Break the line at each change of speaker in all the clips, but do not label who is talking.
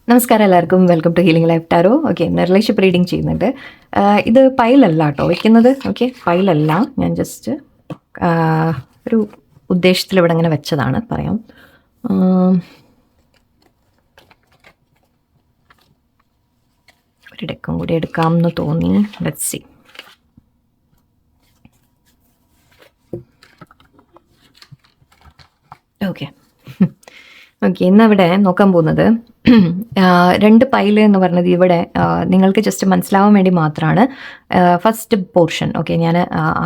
നമസ്കാരം എല്ലാവർക്കും, welcome to healing life tarot. Okay, relationship reading ചെയ്യുന്നുണ്ട്. ഇത് പൈലല്ല കേട്ടോ വെക്കുന്നത്. ഓക്കെ, പൈലല്ല, ഞാൻ ജസ്റ്റ് ഒരു ഉദ്ദേശത്തിൽ ഇവിടെ ഇങ്ങനെ വെച്ചതാണ്, പറയാം. ഒരു ഡെക്കും കൂടി എടുക്കാമെന്ന് തോന്നി. Let's see. ഓക്കെ ഓക്കെ, ഇന്നവിടെ നോക്കാൻ പോകുന്നത് രണ്ട് പൈല് എന്ന് പറഞ്ഞത് ഇവിടെ നിങ്ങൾക്ക് ജസ്റ്റ് മനസ്സിലാവാൻ വേണ്ടി മാത്രമാണ്. ഫസ്റ്റ് പോർഷൻ ഓക്കെ, ഞാൻ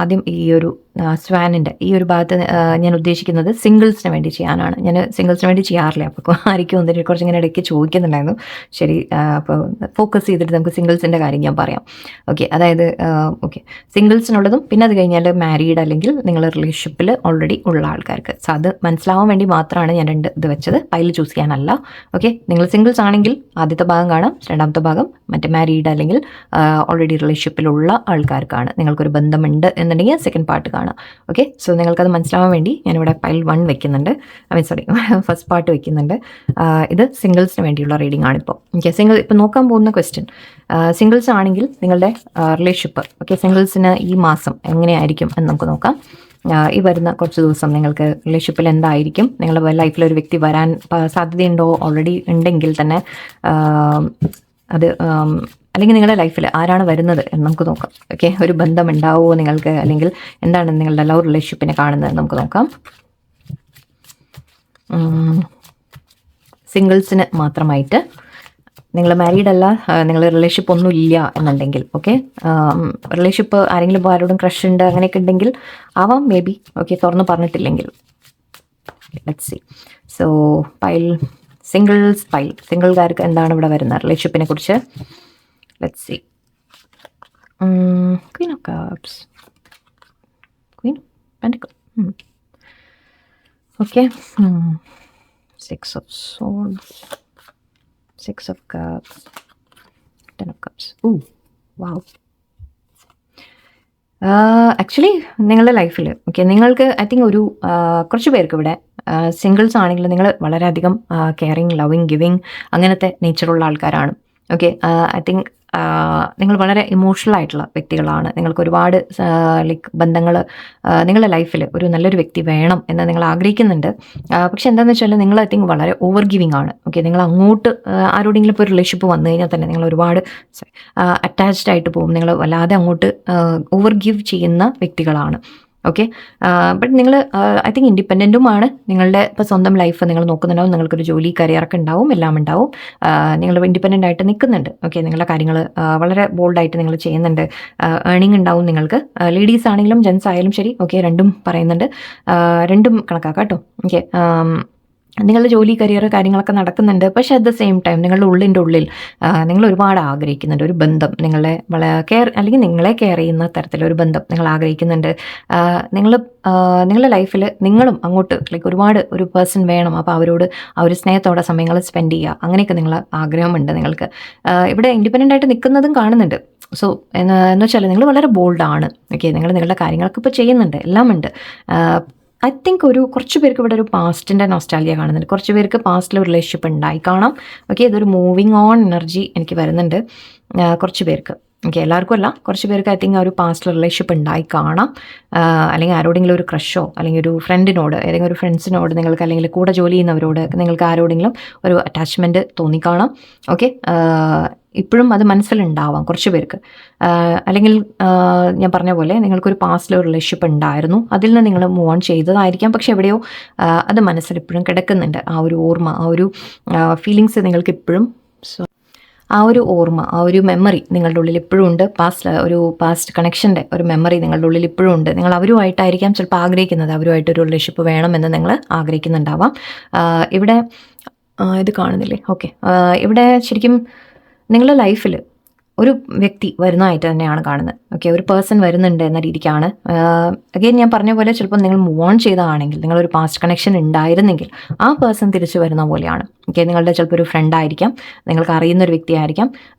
ആദ്യം ഈ ഒരു സ്വാനിൻ്റെ ഈ ഒരു ഭാഗത്ത് ഞാൻ ഉദ്ദേശിക്കുന്നത് സിംഗിൾസിന് വേണ്ടി ചെയ്യാനാണ്. ഞാൻ സിംഗിൾസിന് വേണ്ടി ചെയ്യാറില്ല, അപ്പോൾ ആയിരിക്കും ഒന്നിനെ കുറച്ച് ഇങ്ങനെ ഇടയ്ക്ക് ചോദിക്കുന്നുണ്ടായിരുന്നു. ശരി, അപ്പോൾ ഫോക്കസ് ചെയ്തിട്ട് നമുക്ക് സിംഗിൾസിൻ്റെ കാര്യം ഞാൻ പറയാം. ഓക്കെ, അതായത് ഓക്കെ, സിംഗിൾസിനുള്ളതും പിന്നെ അത് കഴിഞ്ഞാൽ മാരീഡ് അല്ലെങ്കിൽ നിങ്ങൾ റിലേഷൻഷിപ്പിൽ ഓൾറെഡി ഉള്ള ആൾക്കാർക്ക്. സോ അത് മനസ്സിലാവാൻ വേണ്ടി മാത്രമാണ് ഞാൻ രണ്ട് ഇത് വെച്ചത്, പൈൽ ചൂസ് ചെയ്യാനല്ല. ഓക്കെ, നിങ്ങൾ സിംഗിൾസ് ആണെങ്കിൽ ആദ്യത്തെ ഭാഗം കാണാം, രണ്ടാമത്തെ ഭാഗം മറ്റേ മാരീഡ് അല്ലെങ്കിൽ ഓൾറെഡി റിലേഷൻഷിപ്പിലുള്ള ആൾക്കാർക്കാണ്. നിങ്ങൾക്കൊരു ബന്ധമുണ്ട് എന്നുണ്ടെങ്കിൽ സെക്കൻഡ് പാർട്ട് കാണാം. ഓക്കെ, സോ നിങ്ങൾക്കത് മനസ്സിലാവാൻ വേണ്ടി ഞാനിവിടെ പൈൽ 1 വെക്കുന്നുണ്ട്, ഫസ്റ്റ് പാർട്ട് വെക്കുന്നുണ്ട്. ഇത് സിംഗിൾസിന് വേണ്ടിയുള്ള റീഡിംഗ് ആണിപ്പോൾ. ഓക്കെ, ഇപ്പോൾ നോക്കാൻ പോകുന്ന ക്വസ്റ്റ്യൻ, സിംഗിൾസ് ആണെങ്കിൽ നിങ്ങളുടെ റിലേഷൻഷിപ്പ് ഓക്കെ, സിംഗിൾസിന് ഈ മാസം എങ്ങനെയായിരിക്കും എന്ന് നമുക്ക് നോക്കാം. ഈ വരുന്ന കുറച്ച് ദിവസം നിങ്ങൾക്ക് റിലേഷൻഷിപ്പിൽ എന്തായിരിക്കും, നിങ്ങളുടെ ലൈഫിൽ ഒരു വ്യക്തി വരാൻ സാധ്യതയുണ്ടോ, ഓൾറെഡി ഉണ്ടെങ്കിൽ തന്നെ അത് അല്ലെങ്കിൽ നിങ്ങളുടെ ലൈഫിൽ ആരാണ് വരുന്നത് എന്ന് നമുക്ക് നോക്കാം. ഓക്കെ, ഒരു ബന്ധം ഉണ്ടാവുമോ നിങ്ങൾക്ക്, അല്ലെങ്കിൽ എന്താണ് നിങ്ങളുടെ ലവ് റിലേഷൻഷിപ്പിനെ കാണുന്നത് നമുക്ക് നോക്കാം. സിംഗിൾസിന് മാത്രമായിട്ട്, നിങ്ങൾ മാരീഡ് അല്ല, നിങ്ങൾ റിലേഷൻഷിപ്പ് ഒന്നും ഇല്ല എന്നുണ്ടെങ്കിൽ, ഓക്കെ, റിലേഷൻഷിപ്പ് ആരെങ്കിലും ഇപ്പോൾ ആരോടും ക്രഷ് ഉണ്ട് അങ്ങനെയൊക്കെ ഉണ്ടെങ്കിൽ ആവാം, മേ ബി. ഓക്കെ, തുറന്ന് പറഞ്ഞിട്ടില്ലെങ്കിൽ. Let's see. സോ പൈൽ സിംഗിൾകാർക്ക് എന്താണ് ഇവിടെ വരുന്നത് റിലേഷൻഷിപ്പിനെ കുറിച്ച്. Let's see. Queen of cups, queen of pentacle, okay, 6 of swords, 6 of cups, 10 of cups. Ooh, wow. Actually നിങ്ങളുടെ ലൈഫിൽ ഓക്കെ, നിങ്ങൾക്ക് ഐ തിങ്ക് ഒരു കുറച്ച് പേർക്ക് ഇവിടെ സിംഗിൾസ് ആണെങ്കിൽ നിങ്ങൾ വളരെയധികം കെയറിങ്, ലവിങ്, ഗിവിങ് അങ്ങനത്തെ നേച്ചറുള്ള ആൾക്കാരാണ്. ഓക്കെ, ഐ തിങ്ക് നിങ്ങൾ വളരെ ഇമോഷണൽ ആയിട്ടുള്ള വ്യക്തികളാണ്. നിങ്ങൾക്ക് ഒരുപാട് ലൈക്ക് ബന്ധങ്ങൾ നിങ്ങളുടെ ലൈഫിൽ ഒരു നല്ലൊരു വ്യക്തി വേണം എന്ന് നിങ്ങൾ ആഗ്രഹിക്കുന്നുണ്ട്. പക്ഷെ എന്താണെന്ന് വെച്ചാൽ നിങ്ങൾ ഐ തിങ്ക് വളരെ ഓവർ ഗിവിങ് ആണ്. ഓക്കെ, നിങ്ങൾ അങ്ങോട്ട് ആരോടെങ്കിലും ഇപ്പോൾ ഒരു റിലേഷൻഷിപ്പ് വന്നു കഴിഞ്ഞാൽ തന്നെ നിങ്ങൾ ഒരുപാട് അറ്റാച്ച്ഡ് ആയിട്ട് പോകും. നിങ്ങൾ വല്ലാതെ അങ്ങോട്ട് ഓവർ ഗിവ് ചെയ്യുന്ന വ്യക്തികളാണ്. ഓക്കെ, ബട്ട് നിങ്ങൾ ഐ തിങ്ക് ഇൻഡിപെൻഡൻറ്റുമാണ്. നിങ്ങളുടെ ഇപ്പോൾ സ്വന്തം ലൈഫ് നിങ്ങൾ നോക്കുന്നുണ്ടാവും, നിങ്ങൾക്കൊരു ജോലി, കരിയറൊക്കെ ഉണ്ടാവും, എല്ലാം ഉണ്ടാവും. നിങ്ങൾ ഇൻഡിപെൻഡൻ്റ് ആയിട്ട് നിൽക്കുന്നുണ്ട്. ഓക്കെ, നിങ്ങളുടെ കാര്യങ്ങൾ വളരെ ബോൾഡായിട്ട് നിങ്ങൾ ചെയ്യുന്നുണ്ട്. ഏർണിംഗ് ഉണ്ടാവും നിങ്ങൾക്ക്. ലേഡീസ് ആണെങ്കിലും ജെൻസ് ആയാലും ശരി. ഓക്കെ, രണ്ടും പറയുന്നുണ്ട്, രണ്ടും കണക്കാക്കാം കേട്ടോ. ഓക്കെ, നിങ്ങളുടെ ജോലി, കരിയർ കാര്യങ്ങളൊക്കെ നടക്കുന്നുണ്ട്. പക്ഷെ അറ്റ് ദ സെയിം ടൈം നിങ്ങളുടെ ഉള്ളിൽ നിങ്ങൾ ഒരുപാട് ആഗ്രഹിക്കുന്നുണ്ട് ഒരു ബന്ധം, നിങ്ങളെ അല്ലെങ്കിൽ നിങ്ങളെ കെയർ ചെയ്യുന്ന തരത്തിലൊരു ബന്ധം നിങ്ങൾ ആഗ്രഹിക്കുന്നുണ്ട്. നിങ്ങളുടെ ലൈഫിൽ നിങ്ങളും അങ്ങോട്ട് ലൈക്ക് ഒരുപാട് ഒരു പേഴ്സൺ വേണം. അപ്പോൾ അവരോട് ആ ഒരു സ്നേഹത്തോടെ സമയങ്ങൾ സ്പെൻഡ് ചെയ്യുക, അങ്ങനെയൊക്കെ നിങ്ങൾ ആഗ്രഹമുണ്ട് നിങ്ങൾക്ക്. ഇവിടെ ഇൻഡിപെൻഡൻ്റ് ആയിട്ട് നിൽക്കുന്നതും കാണുന്നുണ്ട്. സോ എന്ന് വെച്ചാൽ നിങ്ങൾ വളരെ ബോൾഡാണ്. ഓക്കെ, നിങ്ങളുടെ കാര്യങ്ങളൊക്കെ ഇപ്പോൾ ചെയ്യുന്നുണ്ട്, എല്ലാം ഉണ്ട്. ഐ തിങ്ക് കുറച്ച് പേർക്ക് ഇവിടെ ഒരു പാസ്റ്റിൻ്റെ നോസ്റ്റാലിയ കാണുന്നുണ്ട്. കുറച്ച് പേർക്ക് പാസ്റ്റിൽ ഒരു റിലേഷൻഷിപ്പ് ഉണ്ടായി കാണാം. ഓക്കെ, ഇതൊരു മൂവിങ് ഓൺ എനർജി എനിക്ക് വരുന്നുണ്ട് കുറച്ച് പേർക്ക്. ഓക്കെ, എല്ലാവർക്കും അല്ല, കുറച്ച് പേർക്ക് ഐ തിങ്ക് ആ ഒരു പാസ്റ്റ് റിലേഷൻഷിപ്പ് ഉണ്ടായി കാണാം. അല്ലെങ്കിൽ ആരോടെങ്കിലും ഒരു ക്രഷോ അല്ലെങ്കിൽ ഒരു ഫ്രണ്ടിനോട്, ഏതെങ്കിലും ഒരു ഫ്രണ്ട്സിനോട് നിങ്ങൾക്ക്, അല്ലെങ്കിൽ കൂടെ ജോലി ചെയ്യുന്നവരോട് നിങ്ങൾക്ക് ആരോടെങ്കിലും ഒരു അറ്റാച്ച്മെൻറ്റ് തോന്നിക്കാണാം. ഓക്കെ, ഇപ്പോഴും അത് മനസ്സിലുണ്ടാവാം കുറച്ച് പേർക്ക്. അല്ലെങ്കിൽ ഞാൻ പറഞ്ഞ പോലെ നിങ്ങൾക്കൊരു പാസ്റ്റിൽ ഒരു റിലേഷൻഷിപ്പ് ഉണ്ടായിരുന്നു, അതിൽ നിന്ന് നിങ്ങൾ മൂവ് ഓൺ ചെയ്തതായിരിക്കാം. പക്ഷെ എവിടെയോ അത് മനസ്സിൽ ഇപ്പോഴും കിടക്കുന്നുണ്ട്. ആ ഒരു ഓർമ്മ, ആ ഒരു ഫീലിങ്സ് നിങ്ങൾക്ക് ഇപ്പോഴും, ആ ഒരു ഓർമ്മ, ആ ഒരു മെമ്മറി നിങ്ങളുടെ ഉള്ളിൽ ഇപ്പോഴും ഉണ്ട്. പാസ്റ്റ് കണക്ഷൻ്റെ ഒരു മെമ്മറി നിങ്ങളുടെ ഉള്ളിൽ ഇപ്പോഴും ഉണ്ട്. നിങ്ങൾ അവരുമായിട്ടായിരിക്കാം ചിലപ്പോൾ ആഗ്രഹിക്കുന്നത്, അവരുമായിട്ടൊരു റിലേഷൻഷിപ്പ് വേണമെന്ന് നിങ്ങൾ ആഗ്രഹിക്കുന്നുണ്ടാവാം. ഇവിടെ ഇത് കാണുന്നില്ലേ? ഓക്കെ, ഇവിടെ ശരിക്കും നിങ്ങളുടെ ലൈഫിൽ ഒരു വ്യക്തി വരുന്നതായിട്ട് തന്നെയാണ് കാണുന്നത്. ഓക്കെ, ഒരു പേഴ്സൺ വരുന്നുണ്ട് എന്ന രീതിക്കാണ്. അഗെയിൻ ഞാൻ പറഞ്ഞ പോലെ ചിലപ്പോൾ നിങ്ങൾ മൂവ് ഓൺ ചെയ്തതാണെങ്കിൽ, നിങ്ങളൊരു പാസ്റ്റ് കണക്ഷൻ ഉണ്ടായിരുന്നെങ്കിൽ ആ പേഴ്സൺ തിരിച്ചു വരുന്ന പോലെയാണ്. ഓക്കെ, നിങ്ങളുടെ ചിലപ്പോൾ ഒരു ഫ്രണ്ട് ആയിരിക്കാം, നിങ്ങൾക്ക് അറിയുന്ന ഒരു വ്യക്തിയായിരിക്കാം.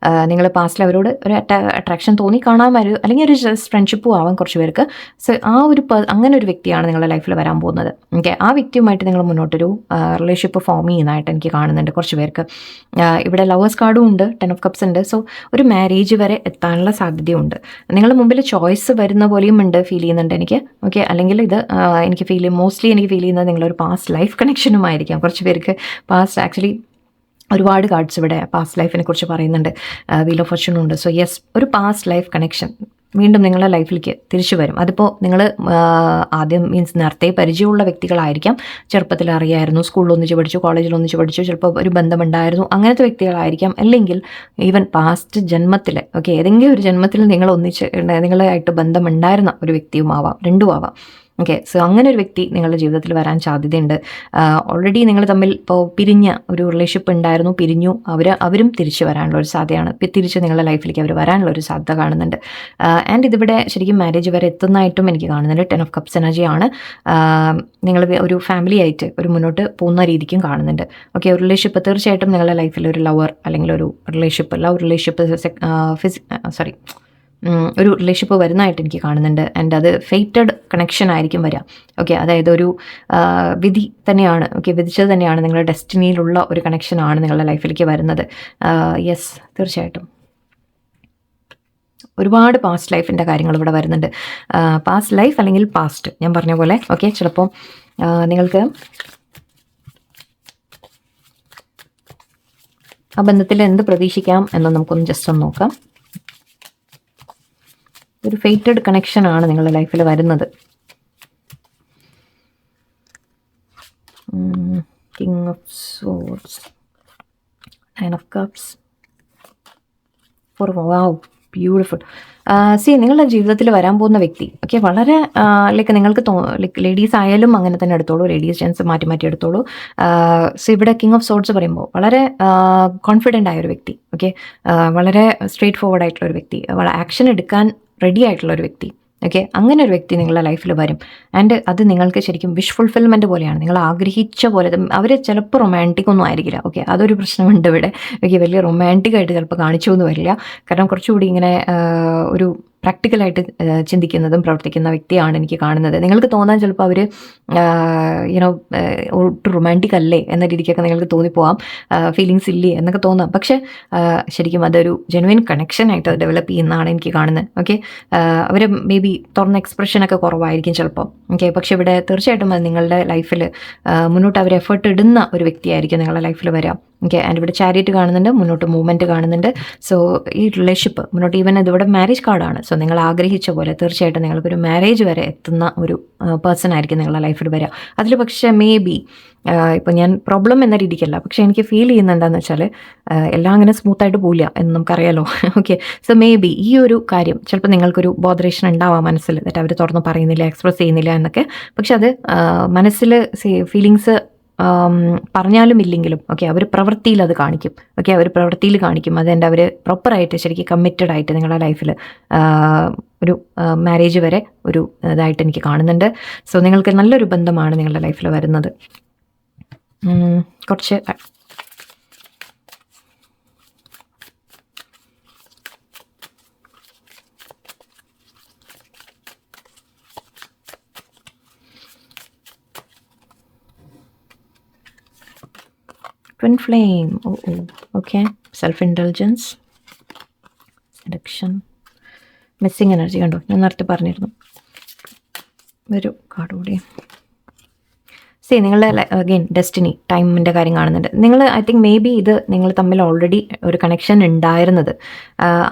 നിങ്ങൾ പാസ്റ്റിൽ അവരോട് ഒരു അട്രാക്ഷൻ തോന്നി കാണാൻ വരും, അല്ലെങ്കിൽ ഒരു ജസ്റ്റ് ഫ്രണ്ട്ഷിപ്പും ആവാം കുറച്ച് പേർക്ക്. സോ ആ ഒരു അങ്ങനെ ഒരു വ്യക്തിയാണ് നിങ്ങളുടെ ലൈഫിൽ വരാൻ പോകുന്നത്. ഓക്കെ, ആ വ്യക്തിയുമായിട്ട് നിങ്ങൾ മുന്നോട്ടൊരു റിലേഷൻഷിപ്പ് ഫോം ചെയ്യുന്നതായിട്ട് എനിക്ക് കാണുന്നുണ്ട് കുറച്ച് പേർക്ക്. ഇവിടെ ലവേഴ്സ് കാർഡും ഉണ്ട്, 10 ഓഫ് കപ്സ് ഉണ്ട്. സോ ഒരു മാരേജ് വരെ എത്താനുള്ള സാധ്യതയുണ്ട്. നിങ്ങളുടെ മുമ്പിൽ ചോയ്സ് വരുന്ന പോലെയും ഉണ്ട്, ഫീൽ ചെയ്യുന്നുണ്ട് എനിക്ക്. ഓക്കെ, അല്ലെങ്കിൽ ഇത് എനിക്ക് മോസ്റ്റ്ലി എനിക്ക് ഫീൽ ചെയ്യുന്നത് നിങ്ങളൊരു പാസ്റ്റ് ലൈഫ് കണക്ഷനുമായിരിക്കാം. കുറച്ച് പേർക്ക് പാസ്റ്റ് ആക്ച്വലി ഒരുപാട് കാർഡ്സ് ഇവിടെ പാസ്റ്റ് ലൈഫിനെ കുറിച്ച് പറയുന്നുണ്ട്. വീൽ ഓഫ് ഫോർച്യൂൺ ഉണ്ട്. സോ യെസ്, ഒരു പാസ്റ്റ് ലൈഫ് കണക്ഷൻ വീണ്ടും നിങ്ങളുടെ ലൈഫിലേക്ക് തിരിച്ചു വരും. അതിപ്പോൾ നിങ്ങൾ ആദ്യം മീൻസ് നേരത്തെ പരിചയമുള്ള വ്യക്തികളായിരിക്കാം, ചെറുപ്പത്തിൽ അറിയായിരുന്നു, സ്കൂളിൽ ഒന്നിച്ച് പഠിച്ചു, കോളേജിൽ ഒന്നിച്ച് പഠിച്ചു, ചിലപ്പോൾ ഒരു ബന്ധമുണ്ടായിരുന്നു, അങ്ങനത്തെ വ്യക്തികളായിരിക്കാം. അല്ലെങ്കിൽ ഈവൻ പാസ്റ്റ് ജന്മത്തിൽ, ഓക്കെ, ഏതെങ്കിലും ഒരു ജന്മത്തിൽ നിങ്ങളായിട്ട് ബന്ധമുണ്ടായിരുന്ന ഒരു വ്യക്തിയും ആവാം, രണ്ടും ആവാം. ഓക്കെ, സോ അങ്ങനെ ഒരു വ്യക്തി നിങ്ങളുടെ ജീവിതത്തിൽ വരാൻ സാധ്യതയുണ്ട്. ഓൾറെഡി നിങ്ങൾ തമ്മിൽ ഇപ്പോൾ പിരിഞ്ഞ ഒരു റിലേഷൻഷിപ്പ് ഉണ്ടായിരുന്നു, പിരിഞ്ഞു, അവരും തിരിച്ചു വരാനുള്ള ഒരു സാധ്യതയാണ്. തിരിച്ച് നിങ്ങളുടെ ലൈഫിലേക്ക് അവർ വരാനുള്ള ഒരു സാധ്യത കാണുന്നുണ്ട്. ആൻഡ് ഇതിവിടെ ശരിക്കും മാരേജ് വരെ എത്തുന്നതായിട്ടും എനിക്ക് കാണുന്നുണ്ട്. 10 ഓഫ് കപ്സ് എനർജിയാണ്. നിങ്ങൾ ഒരു ഫാമിലി ആയിട്ട് ഒരു മുന്നോട്ട് പോകുന്ന രീതിക്കും കാണുന്നുണ്ട്. ഓക്കെ, ഒരു റിലേഷൻഷിപ്പ് തീർച്ചയായിട്ടും നിങ്ങളുടെ ലൈഫിൽ ഒരു ലവർ അല്ലെങ്കിൽ ഒരു ലവ് റിലേഷൻഷിപ്പ് ഒരു റിലേഷൻഷിപ്പ് വരുന്നതായിട്ട് എനിക്ക് കാണുന്നുണ്ട്. ആൻഡ് അത് ഫേറ്റഡ് കണക്ഷൻ ആയിരിക്കും വരിക. ഓക്കെ, അതായത് ഒരു വിധി തന്നെയാണ്, ഓക്കെ, വിധിച്ചത് തന്നെയാണ്, നിങ്ങളുടെ ഡെസ്റ്റിനിയിലുള്ള ഒരു കണക്ഷനാണ് നിങ്ങളുടെ ലൈഫിലേക്ക് വരുന്നത്. യെസ്, തീർച്ചയായിട്ടും ഒരുപാട് പാസ്റ്റ് ലൈഫിൻ്റെ കാര്യങ്ങൾ ഇവിടെ വരുന്നുണ്ട്. പാസ്റ്റ് ലൈഫ് അല്ലെങ്കിൽ പാസ്റ്റ് ഞാൻ പറഞ്ഞ പോലെ. ഓക്കെ, ചിലപ്പോൾ നിങ്ങൾക്ക് ആ ബന്ധത്തിൽ എന്ത് പ്രതീക്ഷിക്കാം എന്ന് നമുക്കൊന്ന് ജസ്റ്റ് ഒന്ന് നോക്കാം. ഒരു ഫേറ്റഡ് കണക്ഷനാണ് നിങ്ങളുടെ ലൈഫിൽ വരുന്നത്. King of swords, 9 of cups, 4. Wow, beautiful. നിങ്ങളുടെ ജീവിതത്തിൽ വരാൻ പോകുന്ന വ്യക്തി, ഓക്കെ, വളരെ ലൈക്ക് നിങ്ങൾക്ക് ലേഡീസ് ആയാലും അങ്ങനെ തന്നെ എടുത്തോളൂ, ലേഡീസ് ജെൻസ് മാറ്റി മാറ്റി എടുത്തോളൂ. ഇവിടെ കിങ് ഓഫ് സോർഡ്സ് പറയുമ്പോൾ വളരെ കോൺഫിഡൻ്റ് ആയ ഒരു വ്യക്തി, ഓക്കെ, വളരെ സ്ട്രെയിറ്റ് ഫോർവേഡ് ആയിട്ടുള്ള ഒരു വ്യക്തി, വളരെ ആക്ഷൻ എടുക്കാൻ റെഡി ആയിട്ടുള്ള ഒരു വ്യക്തി. ഓക്കെ, അങ്ങനെ ഒരു വ്യക്തി നിങ്ങളുടെ ലൈഫിൽ വരും. ആൻഡ് അത് നിങ്ങൾക്ക് ശരിക്കും വിഷ് ഫുൾഫിൽമെൻറ്റ് പോലെയാണ്, നിങ്ങൾ ആഗ്രഹിച്ച പോലെ. അവർ ചിലപ്പോൾ റൊമാൻറ്റിക് ഒന്നും ആയിരിക്കില്ല. ഓക്കെ, അതൊരു പ്രശ്നമുണ്ട് ഇവിടെ. ഓക്കെ, വലിയ റൊമാൻറ്റിക് ആയിട്ട് ചിലപ്പോൾ കാണിച്ചു ഒന്നും വരില്ല. കാരണം കുറച്ചുകൂടി ഇങ്ങനെ ഒരു പ്രാക്ടിക്കലായിട്ട് ചിന്തിക്കുന്നതും പ്രവർത്തിക്കുന്ന വ്യക്തിയാണ് എനിക്ക് കാണുന്നത്. നിങ്ങൾക്ക് തോന്നാൻ ചിലപ്പോൾ അവർ ഒട്ടും റൊമാൻറ്റിക് അല്ലേ എന്ന രീതിക്കൊക്കെ നിങ്ങൾക്ക് തോന്നിപ്പോവാം, ഫീലിങ്സ് ഇല്ലേ എന്നൊക്കെ തോന്നാം. പക്ഷേ ശരിക്കും അതൊരു ജെനുവിൻ കണക്ഷനായിട്ട് അത് ഡെവലപ്പ് ചെയ്യുന്നതാണ് എനിക്ക് കാണുന്നത്. ഓക്കെ, അവർ മേ ബി തുറന്ന എക്സ്പ്രഷനൊക്കെ കുറവായിരിക്കും ചിലപ്പോൾ. ഓക്കെ, പക്ഷേ ഇവിടെ തീർച്ചയായിട്ടും അത് നിങ്ങളുടെ ലൈഫിൽ മുന്നോട്ട് അവർ എഫേർട്ട് ഇടുന്ന ഒരു വ്യക്തിയായിരിക്കും നിങ്ങളുടെ ലൈഫിൽ വരാം. ഓക്കെ, ആൻഡ് ഇവിടെ ചാരിറ്റി കാണുന്നുണ്ട്, മുന്നോട്ട് മൂവ്മെൻറ്റ് കാണുന്നുണ്ട്. സോ ഈ റിലേഷൻഷിപ്പ് മുന്നോട്ട്, ഈവൻ ഇതിവിടെ മാരേജ് കാർഡാണ്. സോ നിങ്ങൾ ആഗ്രഹിച്ച പോലെ തീർച്ചയായിട്ടും നിങ്ങൾക്കൊരു മാരേജ് വരെ എത്തുന്ന ഒരു പേഴ്സൺ ആയിരിക്കും നിങ്ങളുടെ ലൈഫിൽ വരിക. അതിൽ പക്ഷേ മേ ബി ഇപ്പോൾ ഞാൻ പ്രോബ്ലം എന്ന രീതിക്കല്ല, പക്ഷേ എനിക്ക് ഫീൽ ചെയ്യുന്നത് എന്താണെന്ന് വെച്ചാൽ എല്ലാം അങ്ങനെ സ്മൂത്തായിട്ട് പോവില്ല എന്ന് നമുക്കറിയാലോ. ഓക്കെ, സോ മേ ബി ഈ ഒരു കാര്യം ചിലപ്പോൾ നിങ്ങൾക്കൊരു ബോധറേഷൻ ഉണ്ടാവാം മനസ്സിൽ, എന്നിട്ട് അവർ തുറന്ന് പറയുന്നില്ല, എക്സ്പ്രസ് ചെയ്യുന്നില്ല എന്നൊക്കെ. പക്ഷെ അത് മനസ്സിൽ ഫീലിങ്സ് പറഞ്ഞാലും ഇല്ലെങ്കിലും ഓക്കെ അവർ പ്രവൃത്തിയിൽ അത് കാണിക്കും. ഓക്കെ, അവർ പ്രവൃത്തിയിൽ കാണിക്കും. അതെൻ്റെ അവർ പ്രോപ്പറായിട്ട് ശരിക്കും കമ്മിറ്റഡ് ആയിട്ട് നിങ്ങളുടെ ലൈഫിൽ ഒരു മാരേജ് വരെ ഒരു ഇതായിട്ട് എനിക്ക് കാണുന്നുണ്ട്. സോ നിങ്ങൾക്ക് നല്ലൊരു ബന്ധമാണ് നിങ്ങളുടെ ലൈഫിൽ വരുന്നത്. കുറച്ച് Twin flame. Okay. Self-indulgence. Seduction. Missing energy. കണ്ടോ, ഞാൻ നേരത്തെ പറഞ്ഞിരുന്നു. ഒരു കാർഡ് കൂടി. നിങ്ങളുടെ അഗെയിൻ ഡെസ്റ്റിനി ടൈമിൻ്റെ കാര്യം കാണുന്നുണ്ട്. നിങ്ങൾ ഐ തിങ്ക് മേ ബി ഇത് നിങ്ങൾ തമ്മിൽ ഓൾറെഡി ഒരു കണക്ഷൻ ഉണ്ടായിരുന്നത്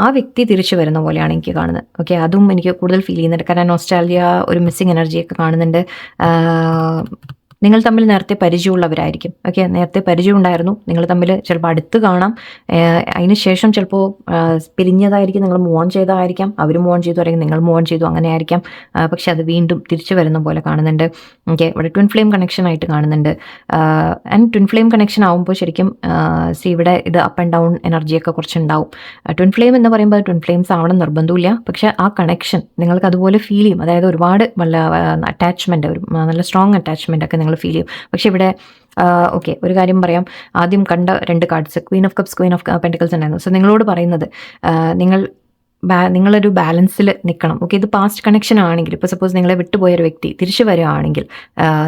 ആ വ്യക്തി തിരിച്ചു വരുന്ന പോലെയാണ് എനിക്ക് കാണുന്നത്. ഓക്കെ, അതും എനിക്ക് കൂടുതൽ ഫീൽ ചെയ്യുന്നുണ്ട്. കാരണം നോസ്റ്റാൾജിയ, ഒരു മിസ്സിങ് എനർജിയൊക്കെ കാണുന്നുണ്ട്. നിങ്ങൾ തമ്മിൽ നേരത്തെ പരിചയമുള്ളവരായിരിക്കും. ഓക്കെ, നേരത്തെ പരിചയം ഉണ്ടായിരുന്നു, നിങ്ങൾ തമ്മിൽ ചിലപ്പോൾ അടുത്ത് കാണാം. അതിന് ശേഷം ചിലപ്പോൾ പിരിഞ്ഞതായിരിക്കും, നിങ്ങൾ മൂവ് ഓൺ ചെയ്തതായിരിക്കാം, അവർ മൂവ് ഓൺ ചെയ്തു, അല്ലെങ്കിൽ നിങ്ങൾ മൂവ് ഓൺ ചെയ്തു, അങ്ങനെ ആയിരിക്കാം. പക്ഷെ അത് വീണ്ടും തിരിച്ചു വരുന്ന പോലെ കാണുന്നുണ്ട്. ഓക്കെ, ഇവിടെ ട്വിൻ ഫ്ലെയിം കണക്ഷൻ ആയിട്ട് കാണുന്നുണ്ട്. ആൻഡ് ട്വിൻ ഫ്ലെയിം കണക്ഷൻ ആകുമ്പോൾ ശരിക്കും ഇവിടെ ഇത് അപ്പ് ആൻഡ് ഡൗൺ എനർജിയൊക്കെ കുറച്ചുണ്ടാവും. ട്വിൻ ഫ്ലെയിം എന്ന് പറയുമ്പോൾ ട്വിൻ ഫ്ലെയിംസ് ആവണം നിർബന്ധമില്ല, പക്ഷേ ആ കണക്ഷൻ നിങ്ങൾക്ക് അതുപോലെ ഫീൽ ചെയ്യും. അതായത് ഒരുപാട് നല്ല അറ്റാച്ച്മെൻറ്റ്, ഒരു നല്ല സ്ട്രോങ് അറ്റാച്ച്മെൻ്റ് ഒക്കെ നിങ്ങൾ ഫീൽ ചെയ്യും. പക്ഷേ ഇവിടെ ഓക്കെ, ഒരു കാര്യം പറയാം. ആദ്യം കണ്ട 2 cards Queen of cups, queen of pentacles ഉണ്ടായിരുന്നു. സോ നിങ്ങളോട് പറയുന്നത് നിങ്ങളൊരു ബാലൻസിൽ നിൽക്കണം. ഓക്കെ, ഇത് പാസ്റ്റ് കണക്ഷൻ ആണെങ്കിൽ, ഇപ്പോൾ സപ്പോസ് നിങ്ങളെ വിട്ടുപോയൊരു വ്യക്തി തിരിച്ചു വരികയാണെങ്കിൽ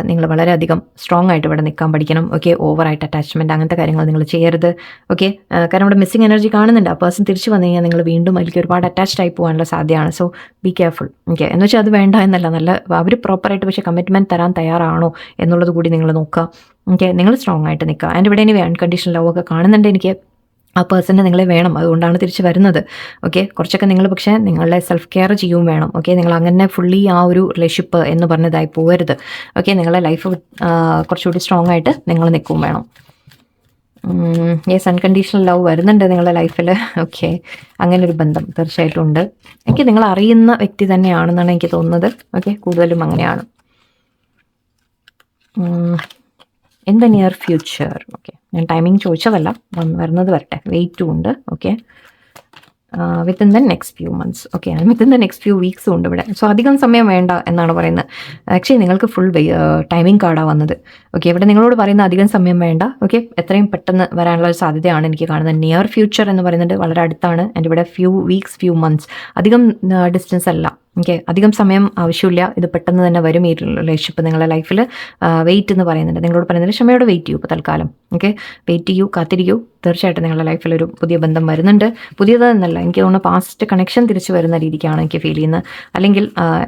നിങ്ങൾ വളരെയധികം സ്ട്രോങ് ആയിട്ട് ഇവിടെ നിൽക്കാൻ പഠിക്കണം. ഓക്കെ, ഓവറായിട്ട് അറ്റാച്ച്മെൻറ്റ് അങ്ങനത്തെ കാര്യങ്ങൾ നിങ്ങൾ ചെയ്യരുത്. ഓക്കെ, കാരണം ഇവിടെ മിസ്സിങ് എനർജി കാണുന്നുണ്ട്. ആ പേഴ്സൺ തിരിച്ചു വന്നു കഴിഞ്ഞാൽ നിങ്ങൾ വീണ്ടും അതിലേക്ക് ഒരുപാട് അറ്റാച്ച്ഡ് ആയി പോകാനുള്ള സാധ്യതയാണ്. So be careful. ഓക്കെ, എന്ന് വെച്ചാൽ അത് വേണ്ട എന്നല്ല, നല്ല അവർ പ്രോപ്പറായിട്ട് പക്ഷേ കമ്മിറ്റ്മെൻറ്റ് തരാൻ തയ്യാറാണോ എന്നുള്ളത് കൂടി നിങ്ങൾ നോക്കുക. ഓക്കെ, നിങ്ങൾ സ്ട്രോങ് ആയിട്ട് നിൽക്കുക. ആൻഡ് ഇവിടെ ഇനി അൺകണ്ടീഷണൽ ലവ് ഒക്കെ കാണുന്നുണ്ട് എനിക്ക്. ആ പേഴ്സണിനെ നിങ്ങളെ വേണം, അതുകൊണ്ടാണ് തിരിച്ച് വരുന്നത്. ഓക്കെ, കുറച്ചൊക്കെ നിങ്ങൾ പക്ഷേ നിങ്ങളെ സെൽഫ് കെയർ ചെയ്യുകയും വേണം. ഓക്കെ, നിങ്ങൾ അങ്ങനെ ഫുള്ളി ആ ഒരു റിലേഷൻഷിപ്പ് എന്ന് പറഞ്ഞതായി പോകരുത്. ഓക്കെ, നിങ്ങളുടെ ലൈഫ് കുറച്ചുകൂടി സ്ട്രോങ് ആയിട്ട് നിങ്ങൾ നിൽക്കുകയും വേണം. യെസ്, അൺകണ്ടീഷണൽ ലവ് വരുന്നുണ്ട് നിങ്ങളുടെ ലൈഫിൽ. ഓക്കെ, അങ്ങനെ ഒരു ബന്ധം തീർച്ചയായിട്ടും ഉണ്ട്. എനിക്ക് നിങ്ങൾ അറിയുന്ന വ്യക്തി തന്നെയാണെന്നാണ് എനിക്ക് തോന്നുന്നത്. ഓക്കെ, കൂടുതലും അങ്ങനെയാണ്. In the near future. Okay, ഞാൻ ടൈമിംഗ് ചോദിച്ചതല്ല, വരുന്നത് വരട്ടെ, വെയിറ്റും ഉണ്ട്. Okay, within the next few months. Okay, within the next few വീക്സും ഉണ്ട് ഇവിടെ. സോ അധികം സമയം വേണ്ട എന്നാണ് പറയുന്നത്. ആക്ച്വലി നിങ്ങൾക്ക് ഫുൾ ടൈമിംഗ് കാർഡാണ് വന്നത്. ഓക്കെ, ഇവിടെ നിങ്ങളോട് പറയുന്ന അധികം സമയം വേണ്ട. ഓക്കെ, എത്രയും പെട്ടെന്ന് വരാനുള്ള ഒരു സാധ്യതയാണ് എനിക്ക് കാണുന്നത്. നിയർ ഫ്യൂച്ചർ എന്ന് പറയുന്നത് വളരെ അടുത്താണ്. ആൻഡ് ഇവിടെ ഫ്യൂ വീക്സ്, ഫ്യൂ മന്ത്സ്, അധികം ഡിസ്റ്റൻസ് അല്ല. ഓക്കെ, അധികം സമയം ആവശ്യമില്ല, ഇത് പെട്ടെന്ന് തന്നെ വരും ഈ റിലേഷൻഷിപ്പ് നിങ്ങളുടെ ലൈഫിൽ. വെയിറ്റ് എന്ന് പറയുന്നുണ്ട്, നിങ്ങളോട് പറയുന്നത് ക്ഷമയോടെ വെയിറ്റ് ചെയ്യൂ ഇപ്പോൾ തൽക്കാലം. ഓക്കെ, വെയിറ്റ് ചെയ്യൂ, കാത്തിരിക്കൂ. തീർച്ചയായിട്ടും നിങ്ങളുടെ ലൈഫിൽ ഒരു പുതിയ ബന്ധം വരുന്നുണ്ട്. പുതിയതെന്നല്ല, എനിക്ക് തോന്നുന്നു പാസ്റ്റ് കണക്ഷൻ തിരിച്ചു വരുന്ന രീതിക്കാണ് എനിക്ക് ഫീൽ ചെയ്യുന്നത്. അല്ലെങ്കിൽ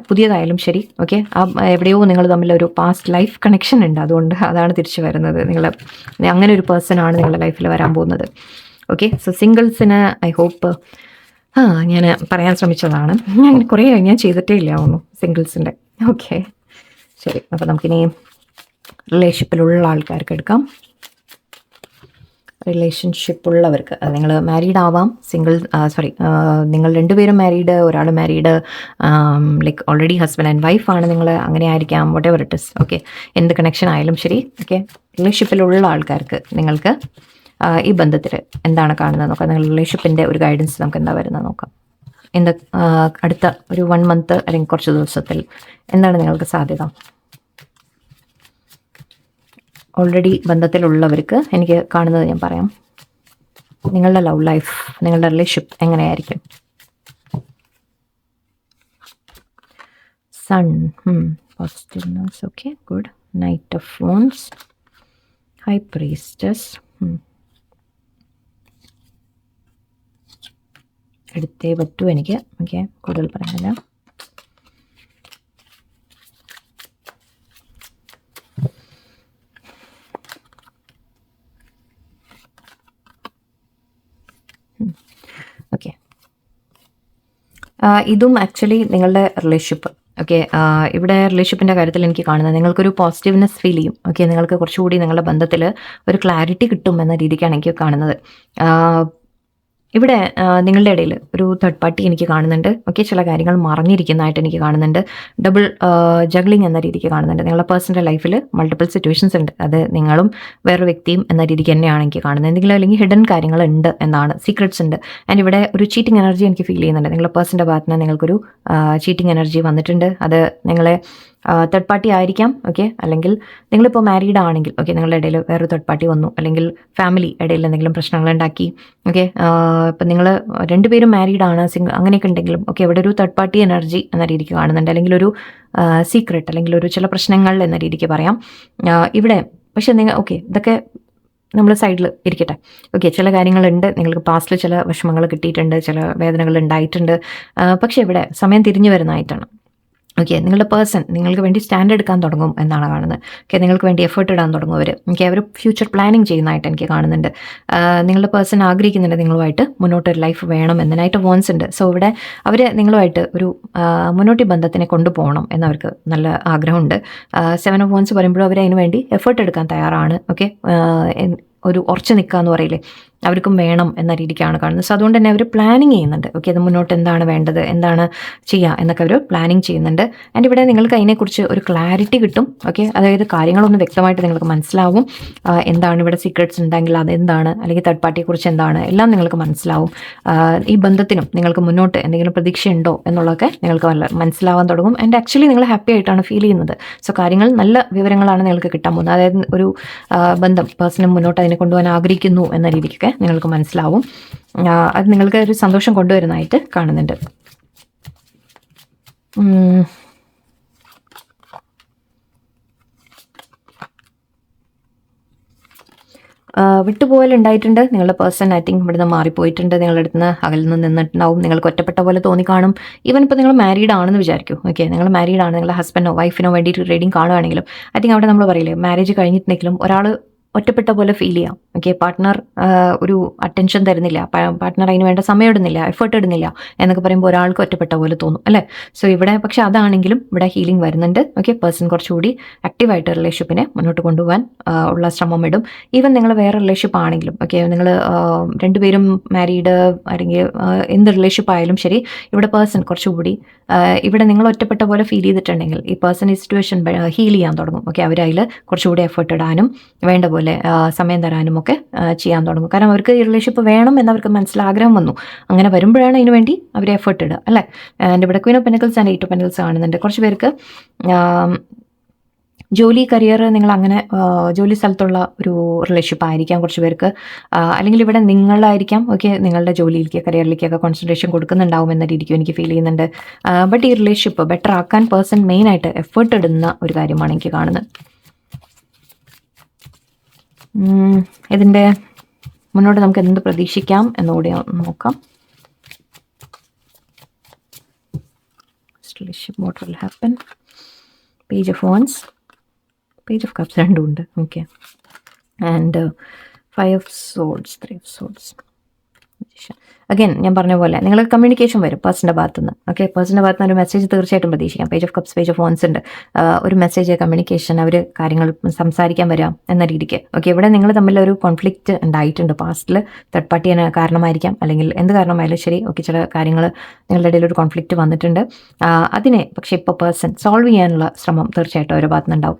പുതിയതായാലും ശരി. ഓക്കെ, എവിടെയോ നിങ്ങൾ തമ്മിൽ ഒരു പാസ്റ്റ് ലൈഫ് കണക്ഷൻ ഉണ്ട്, അതുകൊണ്ട് അതാണ് തിരിച്ചു വരുന്നത്. അങ്ങനെ ഒരു പേഴ്സണാണ് നിങ്ങളുടെ ലൈഫിൽ വരാൻ പോകുന്നത്. ഓക്കെ, സോ സിംഗിൾസിന് ഐ ഹോപ്പ് ഞാൻ പറയാൻ ശ്രമിച്ചതാണ്. ഞാൻ കുറേ ഞാൻ ചെയ്തിട്ടേ ഇല്ല ഒന്നും സിംഗിൾസിൻ്റെ. ഓക്കെ, ശരി. അപ്പോൾ നമുക്കിനി റിലേഷൻഷിപ്പിലുള്ള ആൾക്കാർക്ക് എടുക്കാം. റിലേഷൻഷിപ്പ് ഉള്ളവർക്ക്, നിങ്ങൾ മാരീഡ് ആവാം, നിങ്ങൾ രണ്ടുപേരും മാരീഡ്, ഒരാൾ married, like already husband and വൈഫാണ് നിങ്ങൾ, അങ്ങനെ ആയിരിക്കാം, വട്ട് എവർ ഇറ്റ് ഇസ്. ഓക്കെ, എന്ത് കണക്ഷൻ ആയാലും ശരി. ഓക്കെ, റിലേഷൻഷിപ്പിലുള്ള ആൾക്കാർക്ക് നിങ്ങൾക്ക് ഈ ബന്ധത്തിൽ എന്താണ് കാണുന്നത് നോക്കാം. നിങ്ങൾ റിലേഷൻഷിപ്പിൻ്റെ ഒരു ഗൈഡൻസ് നമുക്ക് എന്താ വരുന്നത് നോക്കാം. അടുത്ത ഒരു 1 മന്ത് അല്ലെങ്കിൽ കുറച്ച് ദിവസത്തിൽ എന്താണ് നിങ്ങൾക്ക് സാധ്യത? ഓൾറെഡി ബന്ധത്തിലുള്ളവർക്ക് എനിക്ക് കാണുന്നത് ഞാൻ പറയാം. നിങ്ങളുടെ ലവ് ലൈഫ്, നിങ്ങളുടെ റിലേഷൻഷിപ്പ് എങ്ങനെയായിരിക്കും? Sun, positiveness. Okay, good. Knight of wands, high priestess. എടുത്തേ പറ്റൂ എനിക്ക്. ഓക്കെ, കൂടുതൽ പറയുന്നില്ല. ഓക്കെ, ഇതും ആക്ച്വലി നിങ്ങളുടെ റിലേഷൻഷിപ്പ്. ഓക്കെ, ഇവിടെ റിലേഷൻഷിപ്പിൻ്റെ കാര്യത്തിൽ എനിക്ക് കാണുന്നത് നിങ്ങൾക്കൊരു പോസിറ്റീവ്നെസ് ഫീൽ ചെയ്യും. ഓക്കെ, നിങ്ങൾക്ക് കുറച്ചുകൂടി നിങ്ങളുടെ ബന്ധത്തിൽ ഒരു ക്ലാരിറ്റി കിട്ടും എന്ന രീതിക്കാണ് എനിക്ക് കാണുന്നത്. ഇവിടെ നിങ്ങളുടെ ഇടയിൽ ഒരു തേർഡ് പാർട്ടി എനിക്ക് കാണുന്നുണ്ട്. ഓക്കെ, ചില കാര്യങ്ങൾ മറഞ്ഞിരിക്കുന്നതായിട്ട് എനിക്ക് കാണുന്നുണ്ട്. ഡബിൾ ജഗ്ലിംഗ് എന്ന രീതിക്ക് കാണുന്നുണ്ട്. നിങ്ങളുടെ പേഴ്സണൽ ലൈഫിൽ മൾട്ടിപ്പിൾ സിറ്റുവേഷൻസ് ഉണ്ട്. അത് നിങ്ങളും വേറൊരു വ്യക്തിയും എന്ന രീതിക്ക് തന്നെയാണ് എനിക്ക് കാണുന്നത്. എന്തെങ്കിലും അല്ലെങ്കിൽ ഹിഡൻ കാര്യങ്ങളുണ്ട് എന്നാണ്, സീക്രട്സ് ഉണ്ട്. ആൻഡ് ഇവിടെ ഒരു ചീറ്റിംഗ് എനർജി എനിക്ക് ഫീൽ ചെയ്യുന്നുണ്ട്. നിങ്ങളുടെ പേഴ്സൻ്റെ ഭാഗത്ത് നിന്ന് നിങ്ങൾക്കൊരു ചീറ്റിംഗ് എനർജി വന്നിട്ടുണ്ട്. അത് നിങ്ങളെ തേർഡ് പാർട്ടി ആയിരിക്കാം. ഓക്കെ, അല്ലെങ്കിൽ നിങ്ങളിപ്പോൾ മാരീഡ് ആണെങ്കിൽ, ഓക്കെ, നിങ്ങളുടെ ഇടയിൽ വേറൊരു തേർഡ് പാർട്ടി വന്നു, അല്ലെങ്കിൽ ഫാമിലി ഇടയിൽ എന്തെങ്കിലും പ്രശ്നങ്ങൾ ഉണ്ടാക്കി. ഓക്കെ, ഇപ്പം നിങ്ങൾ രണ്ടുപേരും മാരീഡ് ആണ്, അങ്ങനെയൊക്കെ ഉണ്ടെങ്കിലും ഓക്കെ, ഇവിടെ ഒരു തേർഡ് പാർട്ടി എനർജി എന്ന രീതിക്ക് കാണുന്നുണ്ട്. അല്ലെങ്കിൽ ഒരു സീക്രട്ട്, അല്ലെങ്കിൽ ഒരു ചില പ്രശ്നങ്ങൾ എന്ന രീതിക്ക് പറയാം ഇവിടെ. പക്ഷേ ഓക്കെ, ഇതൊക്കെ നമ്മൾ സൈഡിൽ ഇരിക്കട്ടെ. ഓക്കെ, ചില കാര്യങ്ങളുണ്ട്, നിങ്ങൾക്ക് പാസ്റ്റിൽ ചില വിഷമങ്ങൾ കിട്ടിയിട്ടുണ്ട്, ചില വേദനകൾ ഉണ്ടായിട്ടുണ്ട്. പക്ഷേ ഇവിടെ സമയം തിരിഞ്ഞു വരുന്നതായിട്ടാണ്. ഓക്കെ, നിങ്ങളുടെ പേഴ്സൺ നിങ്ങൾക്ക് വേണ്ടി സ്റ്റാൻഡ് എടുക്കാൻ തുടങ്ങും എന്നാണ് കാണുന്നത്. ഓക്കെ, നിങ്ങൾക്ക് വേണ്ടി എഫേർട്ട് ഇടാൻ തുടങ്ങും അവർ. ഓക്കെ, അവർ ഫ്യൂച്ചർ പ്ലാനിങ് ചെയ്യുന്നതായിട്ട് എനിക്ക് കാണുന്നുണ്ട്. നിങ്ങളുടെ പേഴ്സൺ ആഗ്രഹിക്കുന്നുണ്ട് നിങ്ങളുമായിട്ട് മുന്നോട്ടൊരു ലൈഫ് വേണം എന്ന്. നൈറ്റ് ഓഫ് വോൺസ് ഉണ്ട്. സോ ഇവിടെ അവർ നിങ്ങളുമായിട്ട് ഒരു മുന്നോട്ടി ബന്ധത്തിനെ കൊണ്ടുപോകണം എന്നവർക്ക് നല്ല ആഗ്രഹമുണ്ട്. 7 ഓഫ് വോൺസ് പറയുമ്പോഴും അവർ അതിന് വേണ്ടി എഫേർട്ട് എടുക്കാൻ തയ്യാറാണ്. ഓക്കെ, ഒരു ഉറച്ചു നിൽക്കുക എന്ന് പറയില്ലേ, അവർക്കും വേണം എന്ന രീതിക്കാണ് കാണുന്നത്. സോ അതുകൊണ്ട് തന്നെ അവർ പ്ലാനിങ് ചെയ്യുന്നുണ്ട്. ഓക്കെ, അത് മുന്നോട്ട് എന്താണ് വേണ്ടത്, എന്താണ് ചെയ്യുക എന്നൊക്കെ അവർ പ്ലാനിങ് ചെയ്യുന്നുണ്ട്. ആൻഡ് ഇവിടെ നിങ്ങൾക്ക് അതിനെക്കുറിച്ച് ഒരു ക്ലാരിറ്റി കിട്ടും. ഓക്കെ, അതായത് കാര്യങ്ങളൊന്ന് വ്യക്തമായിട്ട് നിങ്ങൾക്ക് മനസ്സിലാവും. എന്താണ് ഇവിടെ സീക്രട്സ് ഉണ്ടെങ്കിൽ അതെന്താണ്, അല്ലെങ്കിൽ തേർഡ് പാർട്ടിയെക്കുറിച്ച് എന്താണ്, എല്ലാം നിങ്ങൾക്ക് മനസ്സിലാവും. ഈ ബന്ധത്തിനും നിങ്ങൾക്ക് മുന്നോട്ട് എന്തെങ്കിലും പ്രതീക്ഷയുണ്ടോ എന്നുള്ളതൊക്കെ നിങ്ങൾക്ക് മനസ്സിലാവാൻ തുടങ്ങും. ആൻഡ് ആക്ച്വലി നിങ്ങൾ ഹാപ്പി ആയിട്ടാണ് ഫീൽ ചെയ്യുന്നത്. സോ കാര്യങ്ങൾ നല്ല വിവരങ്ങളാണ് നിങ്ങൾക്ക് കിട്ടാൻ പോകുന്നത്. അതായത് ഒരു ബന്ധം പേഴ്സണും മുന്നോട്ട് അതിനെ കൊണ്ടുപോകാൻ ആഗ്രഹിക്കുന്നു എന്ന രീതിക്കൊക്കെ നിങ്ങൾക്ക് മനസ്സിലാവും. അത് നിങ്ങൾക്ക് ഒരു സന്തോഷം കൊണ്ടുവരുന്നതായിട്ട് കാണുന്നുണ്ട്. വിട്ടുപോകൽ ഉണ്ടായിട്ടുണ്ട്. നിങ്ങളുടെ പേഴ്സൺ ഐ തിങ്ക് ഇവിടുന്ന് മാറിപ്പോയിട്ടുണ്ട്. നിങ്ങളുടെ അടുത്ത് നിന്ന് അകലിൽ നിന്നിട്ടുണ്ടാവും. നിങ്ങൾക്ക് ഒറ്റപ്പെട്ട പോലെ തോന്നിക്കാണും. ഈവൻ ഇപ്പോൾ നിങ്ങൾ മാരീഡ് ആണെന്ന് വിചാരിക്കും. ഓക്കെ, നിങ്ങൾ മാരീഡ് ആണ്, നിങ്ങളുടെ ഹസ്ബൻഡോ വൈഫിനോ വേണ്ടിയിട്ട് റീഡിങ് കാണുകയാണെങ്കിലും ഐ തിങ്ക് അവിടെ നമ്മൾ പറയില്ലേ, മാരേജ് കഴിഞ്ഞിട്ടുണ്ടെങ്കിലും ഒരാൾ ഒറ്റപ്പെട്ട പോലെ ഫീൽ ചെയ്യാം. ഓക്കെ, പാർട്ട്ണർ ഒരു അറ്റൻഷൻ തരുന്നില്ല, പാർട്ട്ണർ അതിന് വേണ്ട സമയം ഇടുന്നില്ല, എഫേർട്ട് ഇടുന്നില്ല എന്നൊക്കെ പറയുമ്പോൾ ഒരാൾക്ക് ഒറ്റപ്പെട്ട പോലെ തോന്നും അല്ലേ. സോ ഇവിടെ പക്ഷേ അതാണെങ്കിലും ഇവിടെ ഹീലിംഗ് വരുന്നുണ്ട്. ഓക്കെ, പേഴ്സൺ കുറച്ചുകൂടി ആക്റ്റീവായിട്ട് റിലേഷൻഷിപ്പിനെ മുന്നോട്ട് കൊണ്ടുപോകാൻ ഉള്ള ശ്രമം ഇടും. ഈവൻ നിങ്ങൾ വേറെ റിലേഷൻഷിപ്പ് ആണെങ്കിലും ഓക്കെ, നിങ്ങൾ രണ്ടുപേരും മാരീഡ് അല്ലെങ്കിൽ എന്ത് റിലേഷൻഷിപ്പ് ആയാലും ശരി, ഇവിടെ പേഴ്സൺ കുറച്ചുകൂടി ഇവിടെ നിങ്ങൾ ഒറ്റപ്പെട്ട പോലെ ഫീൽ ചെയ്തിട്ടുണ്ടെങ്കിൽ ഈ പേഴ്സൺ ഈ സിറ്റുവേഷൻ ഹീൽ ചെയ്യാൻ തുടങ്ങും. ഓക്കെ, അവരതിൽ കുറച്ചുകൂടി എഫേർട്ട് ഇടാനും വേണ്ട പോലെ സമയം തരാനും ഒക്കെ ചെയ്യാൻ തുടങ്ങും. കാരണം അവർക്ക് ഈ റിലേഷൻഷിപ്പ് വേണം എന്നവർക്ക് മനസ്സിലാഗ്രഹം വന്നു. അങ്ങനെ വരുമ്പോഴാണ് അതിന് വേണ്ടി അവർ എഫേർട്ട് ഇടുക അല്ലേ. ആൻഡ് ഇവിടെ Queen of pentacles and 8 of pentacles കാണുന്നുണ്ട്. കുറച്ച് പേർക്ക് ജോലി കരിയർ നിങ്ങൾ അങ്ങനെ ജോലി സ്ഥലത്തുള്ള ഒരു റിലേഷൻഷിപ്പ് ആയിരിക്കാം കുറച്ച് പേർക്ക്. അല്ലെങ്കിൽ ഇവിടെ നിങ്ങളായിരിക്കാം ഓക്കെ നിങ്ങളുടെ ജോലിയിലേക്ക് കരിയറിലേക്കൊക്കെ കോൺസെൻട്രേഷൻ കൊടുക്കുന്നുണ്ടാവും എന്ന രീതിക്കും എനിക്ക് ഫീൽ ചെയ്യുന്നുണ്ട്. ബട്ട് ഈ റിലേഷൻഷിപ്പ് ബെറ്റർ ആക്കാൻ പേഴ്സൺ മെയിനായിട്ട് എഫേർട്ട് ഇടുന്ന ഒരു കാര്യമാണ് എനിക്ക് കാണുന്നത്. ഇതിൻ്റെ മുന്നോട്ട് നമുക്ക് എന്ത് പ്രതീക്ഷിക്കാം എന്നുകൂടി നോക്കാം. What will happen? Page of Wands, Page of Cups രണ്ടും ഉണ്ട്. Okay, and 5 of Swords, 3 of Swords. Again ഞാൻ പറഞ്ഞ പോലെ നിങ്ങൾ കമ്മ്യൂണിക്കേഷൻ വരും പേഴ്സൻ്റെ ഭാഗത്തു നിന്ന്. ഓക്കെ, പേഴ്സൻ്റെ ഭാഗത്ത് നിന്ന് ഒരു മെസ്സേജ് തീർച്ചയായിട്ടും പ്രതീക്ഷിക്കാം. Page of cups, page of wands ഉണ്ട്. ഒരു മെസ്സേജ്, കമ്മ്യൂണിക്കേഷൻ, അവർ കാര്യങ്ങൾ സംസാരിക്കാൻ വരാം എന്ന രീതിക്ക്. ഓക്കെ, ഇവിടെ നിങ്ങൾ തമ്മിൽ ഒരു കോൺഫ്ലിക്റ്റ് ഉണ്ടായിട്ടുണ്ട് പാസ്റ്റിൽ. തേർഡ് പാർട്ടി കാരണമായിരിക്കാം, അല്ലെങ്കിൽ എന്ത് കാരണമായാലും ശരി. ഓക്കെ, ചില കാര്യങ്ങൾ നിങ്ങളുടെ ഇടയിൽ ഒരു കോൺഫ്ലിക്റ്റ് വന്നിട്ടുണ്ട്. അതിനെ പക്ഷേ ഇപ്പോൾ പേഴ്സൺ സോൾവ് ചെയ്യാനുള്ള ശ്രമം തീർച്ചയായിട്ടും അവരുടെ ഭാഗത്ത് നിന്നുണ്ടാവും.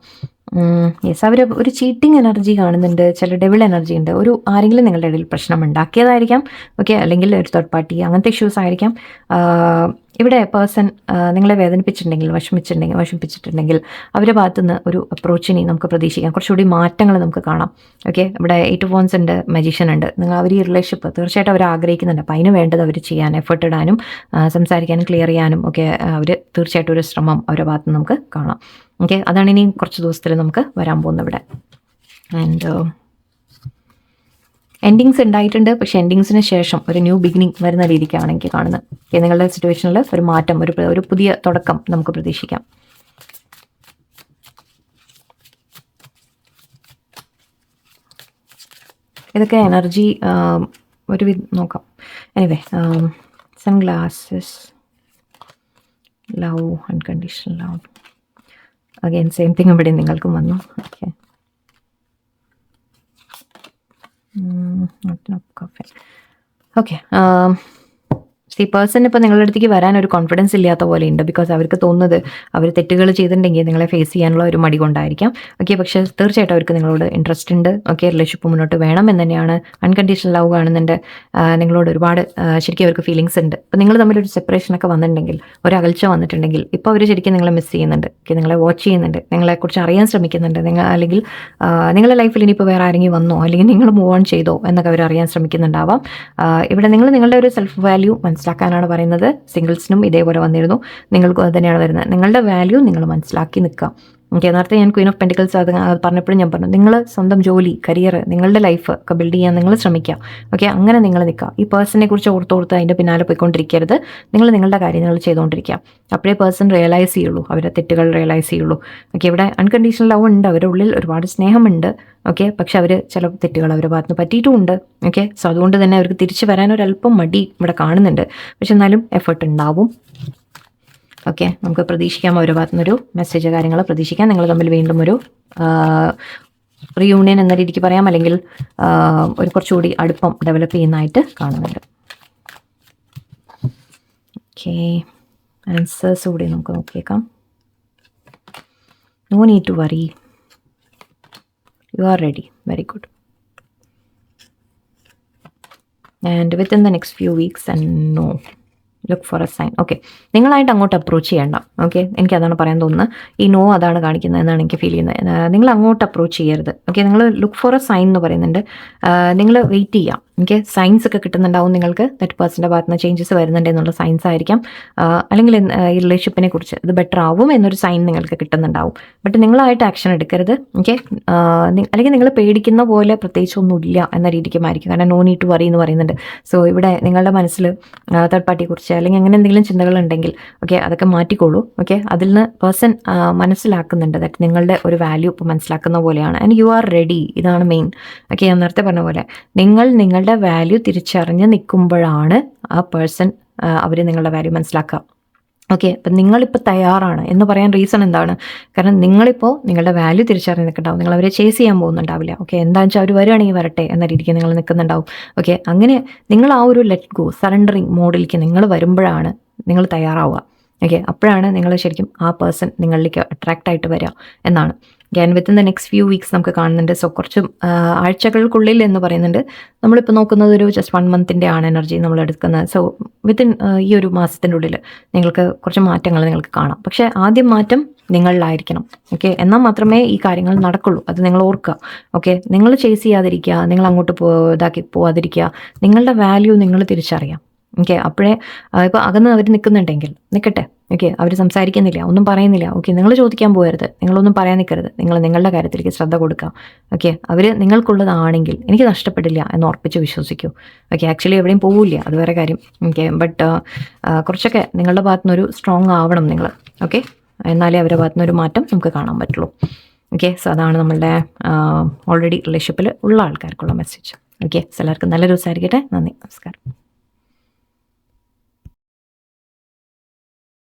യെസ്, അവർ ഒരു ചീറ്റിംഗ് എനർജി കാണുന്നുണ്ട്, ചില ഡെവിൾ എനർജി ഉണ്ട്. ആരെങ്കിലും നിങ്ങളുടെ ഇടയിൽ പ്രശ്നം ഉണ്ടാക്കിയതായിരിക്കാം. ഓക്കെ, അല്ലെങ്കിൽ ഒരു തേർഡ് പാർട്ടി, അങ്ങനത്തെ ഇഷ്യൂസ് ആയിരിക്കാം. ഇവിടെ പേഴ്സൺ നിങ്ങളെ വേദനിപ്പിച്ചിട്ടുണ്ടെങ്കിൽ, വിഷമിപ്പിച്ചിട്ടുണ്ടെങ്കിൽ അവരുടെ ഭാഗത്തുനിന്ന് ഒരു അപ്രോച്ചിനെ നമുക്ക് പ്രതീക്ഷിക്കാം. കുറച്ചുകൂടി മാറ്റങ്ങൾ നമുക്ക് കാണാം. ഓക്കെ, ഇവിടെ 8 ഓഫ് വോൺസ് ഉണ്ട്, മജീഷ്യൻ ഉണ്ട്. നിങ്ങൾ അവർ ഈ റിലേഷൻഷിപ്പ് തീർച്ചയായിട്ടും അവർ ആഗ്രഹിക്കുന്നുണ്ട്. അപ്പോൾ അതിന് വേണ്ടത് അവർ ചെയ്യാൻ, എഫേർട്ട് ഇടാനും സംസാരിക്കാനും ക്ലിയർ ചെയ്യാനും ഒക്കെ അവർ തീർച്ചയായിട്ടും ഒരു ശ്രമം അവരുടെ ഭാഗത്തുനിന്ന് നമുക്ക് കാണാം. ഓക്കെ, അതാണ് ഇനി കുറച്ച് ദിവസത്തിൽ നമുക്ക് വരാൻ പോകുന്നത് ഇവിടെ. ആൻഡ് എൻഡിങ്സ് ഉണ്ടായിട്ടുണ്ട്. പക്ഷേ എൻഡിങ്സിന് ശേഷം ഒരു ന്യൂ ബിഗിനിങ് വരുന്ന രീതിക്കാണ് എനിക്ക് കാണുന്നത്. നിങ്ങളുടെ സിറ്റുവേഷനിൽ ഒരു മാറ്റം, ഒരു പുതിയ തുടക്കം നമുക്ക് പ്രതീക്ഷിക്കാം. ഇതൊക്കെ എനർജി ഒരു നോക്കാം. Anyway, sunglasses, love, unconditional love. Again same thing ഇവിടെ നിങ്ങൾക്കും വന്നു. ഓക്കെ, ഓക്കെ, ഈ പേഴ്സൺ ഇപ്പോൾ നിങ്ങളുടെ അടുത്തേക്ക് വരാൻ ഒരു കോൺഫിഡൻസ് ഇല്ലാത്ത പോലെ ഉണ്ട്. ബിക്കോസ് അവർക്ക് തോന്നുന്നത് അവർ തെറ്റുകൾ ചെയ്തിട്ടുണ്ടെങ്കിൽ നിങ്ങളെ ഫേസ് ചെയ്യാനുള്ള ഒരു മടി കൊണ്ടായിരിക്കാം. ഓക്കെ, പക്ഷേ തീർച്ചയായിട്ടും അവർക്ക് നിങ്ങളോട് ഇൻട്രസ്റ്റ് ഉണ്ട്. ഓക്കെ, റിലേഷൻഷിപ്പ് മുന്നോട്ട് വേണം എന്ന് തന്നെയാണ്. അൺകണ്ടീഷണൽ ലവ് കാണുന്നുണ്ട്. നിങ്ങളോട് ഒരുപാട് ശരിക്കും അവർക്ക് ഫീലിങ്സ് ഉണ്ട്. ഇപ്പോൾ നിങ്ങൾ തമ്മിലൊരു സെപ്പറേഷനൊക്കെ വന്നിട്ടുണ്ടെങ്കിൽ, ഒരു അകൽച്ച വന്നിട്ടുണ്ടെങ്കിൽ, ഇപ്പോൾ അവർ ശരിക്കും നിങ്ങളെ മിസ് ചെയ്യുന്നുണ്ട്. ഓക്കെ, നിങ്ങളെ വാച്ച് ചെയ്യുന്നുണ്ട്, നിങ്ങളെക്കുറിച്ച് അറിയാൻ ശ്രമിക്കുന്നുണ്ട്. അല്ലെങ്കിൽ നിങ്ങളുടെ ലൈഫിൽ ഇനിയിപ്പോൾ വേറെ ആരെങ്കിലും വന്നോ, അല്ലെങ്കിൽ നിങ്ങൾ മൂവ് ഓൺ ചെയ്തോ എന്നൊക്കെ അവർ അറിയാൻ ശ്രമിക്കുന്നുണ്ടാവാം. ഇവിടെ നിങ്ങളുടെ ഒരു സെൽഫ് വാല്യൂ മനസ്സിലാക്കാനാണ് പറയുന്നത്. സിംഗിൾസിനും ഇതേപോലെ വന്നിരുന്നു, നിങ്ങൾക്കും അത് തന്നെയാണ് വരുന്നത്. നിങ്ങളുടെ വാല്യൂ നിങ്ങൾ മനസ്സിലാക്കി നിൽക്കുക. ഓക്കെ, നേരത്തെ ഞാൻ ക്വീൻ ഓഫ് പെൻറ്റിക്കിൾസ് അത് പറഞ്ഞപ്പോഴും ഞാൻ പറഞ്ഞു, നിങ്ങൾ സ്വന്തം ജോലി, കരിയർ, നിങ്ങളുടെ ലൈഫ് ഒക്കെ ബിൽഡ് ചെയ്യാൻ നിങ്ങൾ ശ്രമിക്കുക. ഓക്കെ, അങ്ങനെ നിങ്ങൾ നിൽക്കുക. ഈ പേഴ്സണിനെ കുറിച്ച് ഓർത്തോർത്ത് അതിൻ്റെ പിന്നാലെ പോയിക്കൊണ്ടിരിക്കരുത്. നിങ്ങൾ നിങ്ങളുടെ കാര്യങ്ങൾ ചെയ്തുകൊണ്ടിരിക്കുക. അപ്പോഴേ പേഴ്സൺ റിയലൈസ് ചെയ്യുള്ളൂ, അവരുടെ തെറ്റുകൾ റിയലൈസ് ചെയ്യുള്ളൂ. ഓക്കെ, ഇവിടെ അൺകണ്ടീഷണൽ ലവ് ഉണ്ട്, അവരുടെ ഉള്ളിൽ ഒരുപാട് സ്നേഹമുണ്ട്. ഓക്കെ, പക്ഷെ അവർ ചില തെറ്റുകൾ അവരുടെ ഭാഗത്ത് പറ്റിയിട്ടുമുണ്ട്. ഓക്കെ, സോ അതുകൊണ്ട് തന്നെ അവർക്ക് തിരിച്ചു വരാൻ ഒരല്പം മടി ഇവിടെ കാണുന്നുണ്ട്. പക്ഷെ എന്നാലും എഫേർട്ട് ഉണ്ടാവും. ഓക്കെ, നമുക്ക് പ്രതീക്ഷിക്കാം അവരുടെ ഭാഗത്തുനിന്നൊരു മെസ്സേജ്, കാര്യങ്ങൾ പ്രതീക്ഷിക്കാം. നിങ്ങൾ തമ്മിൽ വീണ്ടും ഒരു റീയൂണിയൻ എന്ന രീതിക്ക് പറയാം, അല്ലെങ്കിൽ ഒരു കുറച്ചുകൂടി അടുപ്പം ഡെവലപ്പ് ചെയ്യുന്നതായിട്ട് കാണുന്നുണ്ട്. ഓക്കെ, ആൻസേഴ്സ് കൂടി നമുക്ക് നോക്കിയേക്കാം. No need to worry, you are ready, very good. And within the next few weeks and no, look for a sign. Okay, നിങ്ങളായിട്ട് അങ്ങോട്ട് അപ്രോച്ച് ചെയ്യണ്ട. ഓക്കെ, എനിക്കതാണ് പറയാൻ തോന്നുന്നത്. ഈ നോ അതാണ് കാണിക്കുന്നത് എന്നാണ് എനിക്ക് ഫീൽ ചെയ്യുന്നത്. നിങ്ങൾ അങ്ങോട്ട് അപ്രോച്ച് ചെയ്യരുത്. ഓക്കെ, നിങ്ങൾ ലുക്ക് ഫോർ എ സൈൻ എന്ന് പറയുന്നുണ്ട്. നിങ്ങൾ വെയിറ്റ് ചെയ്യാം. ഓക്കെ, സൈൻസ് ഒക്കെ കിട്ടുന്നുണ്ടാവും നിങ്ങൾക്ക്. ദറ്റ് പേഴ്സൻ്റെ ഭാഗത്ത് നിന്ന് ചേഞ്ചസ് വരുന്നുണ്ട് എന്നുള്ള സൈൻസ് ആയിരിക്കാം. അല്ലെങ്കിൽ ഈ റിലേഷൻഷിപ്പിനെ കുറിച്ച് ഇത് ബെറ്റർ ആവും എന്നൊരു സൈൻ നിങ്ങൾക്ക് കിട്ടുന്നുണ്ടാവും. ബട്ട് നിങ്ങളായിട്ട് ആക്ഷൻ എടുക്കരുത്. ഓക്കെ, അല്ലെങ്കിൽ നിങ്ങൾ പേടിക്കുന്ന പോലെ പ്രത്യേകിച്ച് ഒന്നുമില്ല എന്ന രീതിക്കുമായിരിക്കും. കാരണം നോ നീഡ് ടു വറി എന്ന് പറയുന്നുണ്ട്. സോ ഇവിടെ നിങ്ങളുടെ മനസ്സിൽ തേർഡ് പാർട്ടിയെ കുറിച്ച് അല്ലെങ്കിൽ അങ്ങനെ എന്തെങ്കിലും ചിന്തകളുണ്ടെങ്കിൽ ഓക്കെ, അതൊക്കെ മാറ്റിക്കോളൂ. ഓക്കെ, അതിൽ നിന്ന് പേഴ്സൺ മനസ്സിലാക്കുന്നുണ്ട്. ദാറ്റ് നിങ്ങളുടെ ഒരു വാല്യൂ ഇപ്പോൾ മനസ്സിലാക്കുന്ന പോലെയാണ്. ആൻഡ് യു ആർ റെഡി, ഇതാണ് മെയിൻ. ഓക്കെ, ഞാൻ നേരത്തെ പറഞ്ഞ പോലെ നിങ്ങളുടെ വാല്യൂ തിരിച്ചറിഞ്ഞ് നിൽക്കുമ്പോഴാണ് ആ പേഴ്സൺ അവർ നിങ്ങളുടെ വാല്യൂ മനസ്സിലാക്കുക. ഓക്കെ, അപ്പം നിങ്ങളിപ്പോൾ തയ്യാറാണ് എന്ന് പറയാൻ റീസൺ എന്താണ്? കാരണം നിങ്ങളിപ്പോൾ നിങ്ങളുടെ വാല്യൂ തിരിച്ചറിഞ്ഞ് നിൽക്കുന്നുണ്ടാവും. നിങ്ങൾ അവരെ ചേസ് ചെയ്യാൻ പോകുന്നുണ്ടാവില്ല. ഓക്കെ, എന്താണെന്ന് വെച്ചാൽ അവർ വരികയാണെങ്കിൽ വരട്ടെ എന്ന രീതിക്ക് നിങ്ങൾ നിൽക്കുന്നുണ്ടാവും. ഓക്കെ, അങ്ങനെ നിങ്ങൾ ആ ഒരു ലെറ്റ് ഗോ, സറണ്ടറിങ് മോഡിലേക്ക് നിങ്ങൾ വരുമ്പോഴാണ് നിങ്ങൾ തയ്യാറാവുക. ഓക്കെ, അപ്പോഴാണ് നിങ്ങൾ ശരിക്കും ആ പേഴ്സൺ നിങ്ങളിലേക്ക് അട്രാക്റ്റ് ആയിട്ട് വരിക എന്നാണ്. And within the next few weeks നമുക്ക് കാണുന്നുണ്ട്. സോ കുറച്ച് ആഴ്ചകൾക്കുള്ളിൽ എന്ന് പറയുന്നുണ്ട്. നമ്മളിപ്പോൾ നോക്കുന്നത് ഒരു ജസ്റ്റ് 1 മന്തിൻ്റെ ആണ് എനർജി നമ്മൾ എടുക്കുന്നത്. സോ വിത്തിൻ ഈ ഒരു മാസത്തിൻ്റെ ഉള്ളിൽ നിങ്ങൾക്ക് കുറച്ച് മാറ്റങ്ങൾ നിങ്ങൾക്ക് കാണാം. പക്ഷേ ആദ്യം മാറ്റം നിങ്ങളിലായിരിക്കണം. ഓക്കെ, എന്നാൽ മാത്രമേ ഈ കാര്യങ്ങൾ നടക്കുള്ളൂ. അത് നിങ്ങൾ ഓർക്കുക. ഓക്കെ, നിങ്ങൾ ചേസ് ചെയ്യാതിരിക്കുക, നിങ്ങൾ അങ്ങോട്ട് പോവാതിരിക്കുക. നിങ്ങളുടെ വാല്യൂ നിങ്ങൾ തിരിച്ചറിയാം. ഓക്കെ, അപ്പോഴേ ഇപ്പോൾ അകന്ന് അവർ നിൽക്കുന്നുണ്ടെങ്കിൽ നിൽക്കട്ടെ. ഓക്കെ, അവർ സംസാരിക്കുന്നില്ല, ഒന്നും പറയുന്നില്ല. ഓക്കെ, നിങ്ങൾ ചോദിക്കാൻ പോകരുത്, നിങ്ങളൊന്നും പറയാൻ നിൽക്കരുത്. നിങ്ങൾ നിങ്ങളുടെ കാര്യത്തിലേക്ക് ശ്രദ്ധ കൊടുക്കുക. ഓക്കെ, അവർ നിങ്ങൾക്കുള്ളതാണെങ്കിൽ എനിക്ക് നഷ്ടപ്പെടില്ല എന്ന് ഉറപ്പിച്ച് വിശ്വസിക്കൂ. ഓക്കെ, ആക്ച്വലി എവിടെയും പോവില്ല, അത് വേറെ കാര്യം. ഓക്കെ, ബട്ട് കുറച്ചൊക്കെ നിങ്ങളുടെ ഭാഗത്തുനിന്നൊരു സ്ട്രോങ് ആവണം നിങ്ങൾ. ഓക്കെ, എന്നാലേ അവരുടെ ഭാഗത്തുനിന്നൊരു മാറ്റം നമുക്ക് കാണാൻ പറ്റുള്ളൂ. ഓക്കെ, സോ അതാണ് നമ്മളുടെ ഓൾറെഡി റിലേഷൻഷിപ്പിൽ ഉള്ള ആൾക്കാർക്കുള്ള മെസ്സേജ്. ഓക്കെ, എല്ലാവർക്കും നല്ല ദിവസമായിരിക്കട്ടെ. നന്ദി, നമസ്കാരം.